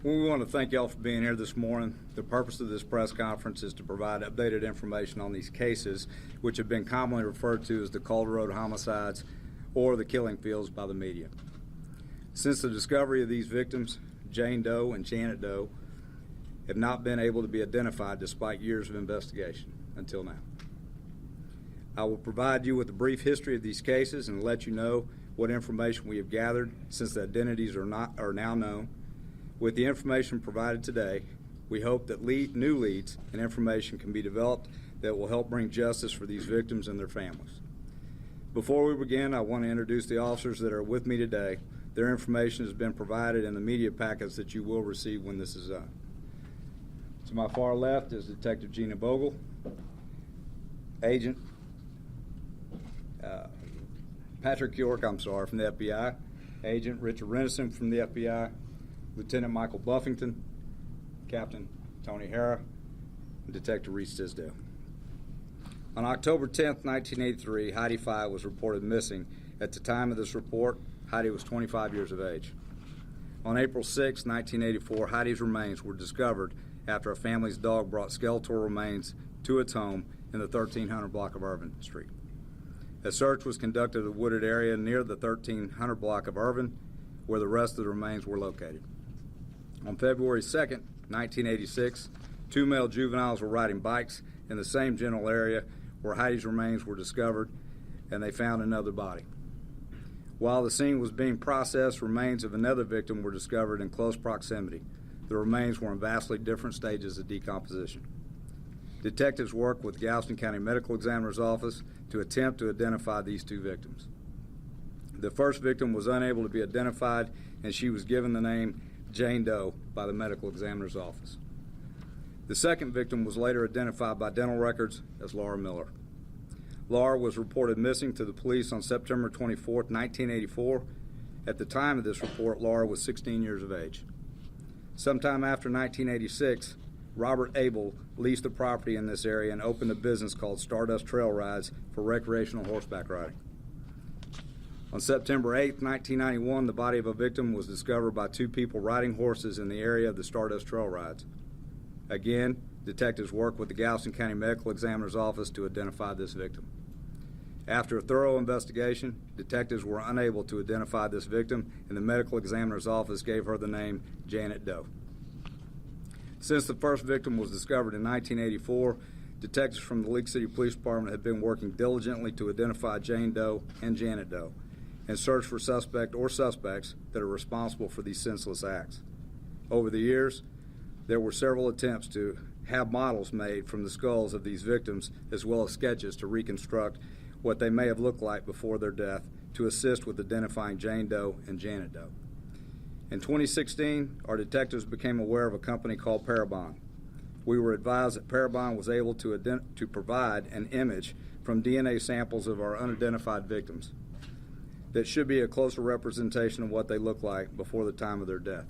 We want to thank y'all for being here this morning. The purpose of this press conference is to provide updated information on these cases, which have been commonly referred to as the Calder Road homicides or the killing fields by the media. Since the discovery of these victims, Jane Doe and Janet Doe have not been able to be identified despite years of investigation until now. I will provide you with a brief history of these cases and let you know what information we have gathered since the identities are now known. With the information provided today, we hope that new leads and information can be developed that will help bring justice for these victims and their families. Before we begin, I want to introduce the officers that are with me today. Their information has been provided in the media packets that you will receive when this is done. To my far left is Detective Gina Bogle, Agent Patrick York, from the FBI, Agent Richard Renison from the FBI, Lieutenant Michael Buffington, Captain Tony Hara, and Detective Reese Tisdale. On October 10, 1983, Heidi Fye was reported missing. At the time of this report, Heidi was 25 years of age. On April 6, 1984, Heidi's remains were discovered after a family's dog brought skeletal remains to its home in the 1300 block of Irvin Street. A search was conducted in a wooded area near the 1300 block of Irvin, where the rest of the remains were located. On February 2, 1986, two male juveniles were riding bikes in the same general area where Heidi's remains were discovered, and they found another body. While the scene was being processed, remains of another victim were discovered in close proximity. The remains were in vastly different stages of decomposition. Detectives worked with the Galveston County Medical Examiner's Office to attempt to identify these two victims. The first victim was unable to be identified, and she was given the name Jane Doe by the Medical Examiner's Office. The second victim was later identified by dental records as Laura Miller. Laura was reported missing to the police on September 24, 1984. At the time of this report, Laura was 16 years of age. Sometime after 1986, Robert Abel leased the property in this area and opened a business called Stardust Trail Rides for recreational horseback riding. On September 8, 1991, the body of a victim was discovered by two people riding horses in the area of the Stardust Trail Rides. Again, detectives worked with the Galveston County Medical Examiner's Office to identify this victim. After a thorough investigation, detectives were unable to identify this victim, and the Medical Examiner's Office gave her the name Janet Doe. Since the first victim was discovered in 1984, detectives from the League City Police Department have been working diligently to identify Jane Doe and Janet Doe and search for suspect or suspects that are responsible for these senseless acts. Over the years, there were several attempts to have models made from the skulls of these victims, as well as sketches to reconstruct what they may have looked like before their death to assist with identifying Jane Doe and Janet Doe. In 2016, our detectives became aware of a company called Parabon. We were advised that Parabon was able to provide an image from DNA samples of our unidentified victims that should be a closer representation of what they looked like before the time of their death.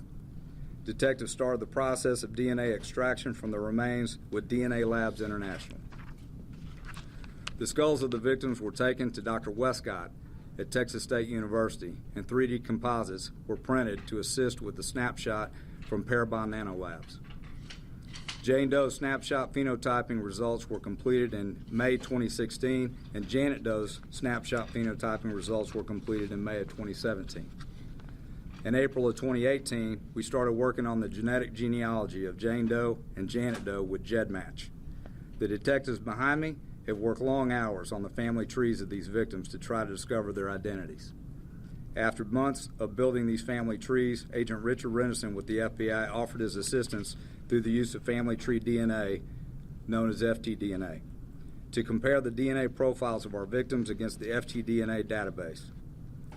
Detectives started the process of DNA extraction from the remains with DNA Labs International. The skulls of the victims were taken to Dr. Westcott at Texas State University, and 3D composites were printed to assist with the snapshot from Parabon Nanolabs. Jane Doe's snapshot phenotyping results were completed in May 2016, and Janet Doe's snapshot phenotyping results were completed in May of 2017. In April of 2018, we started working on the genetic genealogy of Jane Doe and Janet Doe with GEDmatch. The detectives behind me have worked long hours on the family trees of these victims to try to discover their identities. After months of building these family trees, Agent Richard Renison with the FBI offered his assistance through the use of family tree DNA, known as FTDNA, to compare the DNA profiles of our victims against the FTDNA database.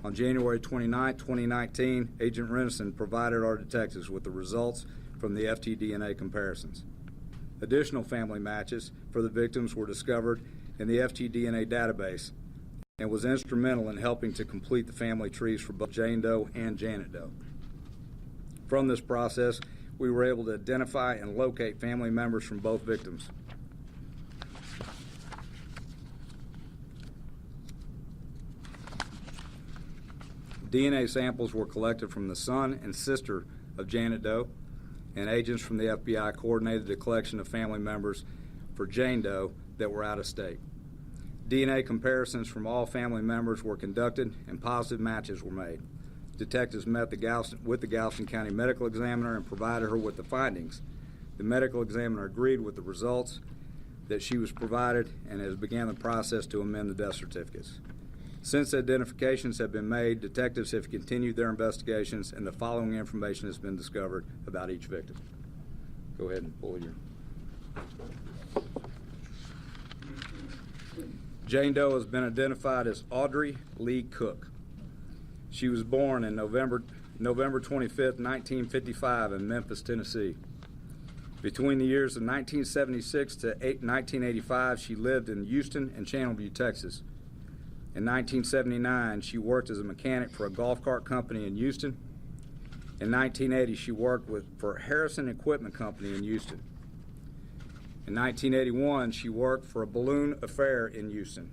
On January 29, 2019, Agent Renison provided our detectives with the results from the FTDNA comparisons. Additional family matches for the victims were discovered in the FTDNA database and was instrumental in helping to complete the family trees for both Jane Doe and Janet Doe. From this process, we were able to identify and locate family members from both victims. DNA samples were collected from the son and sister of Janet Doe, and agents from the FBI coordinated the collection of family members for Jane Doe that were out of state. DNA comparisons from all family members were conducted and positive matches were made. Detectives met with the Galveston County Medical Examiner and provided her with the findings. The medical examiner agreed with the results that she was provided and has began the process to amend the death certificates. Since identifications have been made, detectives have continued their investigations, and the following information has been discovered about each victim. Go ahead and pull your. Jane Doe has been identified as Audrey Lee Cook. She was born on November 25th, 1955 in Memphis, Tennessee. Between the years of 1976 to 1985, she lived in Houston and Channelview, Texas. In 1979, she worked as a mechanic for a golf cart company in Houston. In 1980, she worked for Harrison Equipment Company in Houston. In 1981, she worked for a balloon affair in Houston.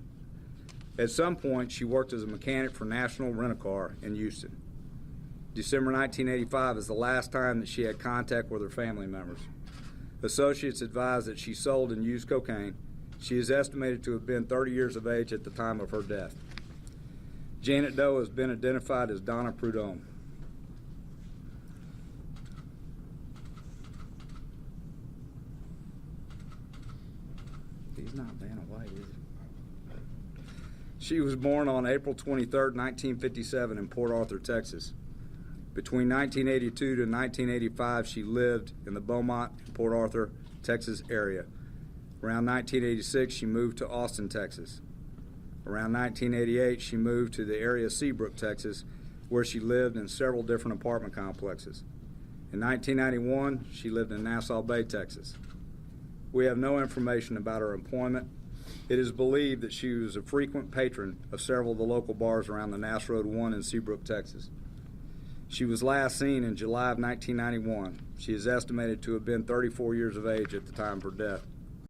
At some point, she worked as a mechanic for National Rent-A-Car in Houston. December 1985 is the last time that she had contact with her family members. Associates advised that she sold and used cocaine. She is estimated to have been 30 years of age at the time of her death. Janet Doe has been identified as Donna Prudhomme. He's not Vanna White, is he? She was born on April 23, 1957 in Port Arthur, Texas. Between 1982 to 1985, she lived in the Beaumont, Port Arthur, Texas area. Around 1986, she moved to Austin, Texas. Around 1988, she moved to the area of Seabrook, Texas, where she lived in several different apartment complexes. In 1991, she lived in Nassau Bay, Texas. We have no information about her employment. It is believed that she was a frequent patron of several of the local bars around the Nass Road 1 in Seabrook, Texas. She was last seen in July of 1991. She is estimated to have been 34 years of age at the time of her death.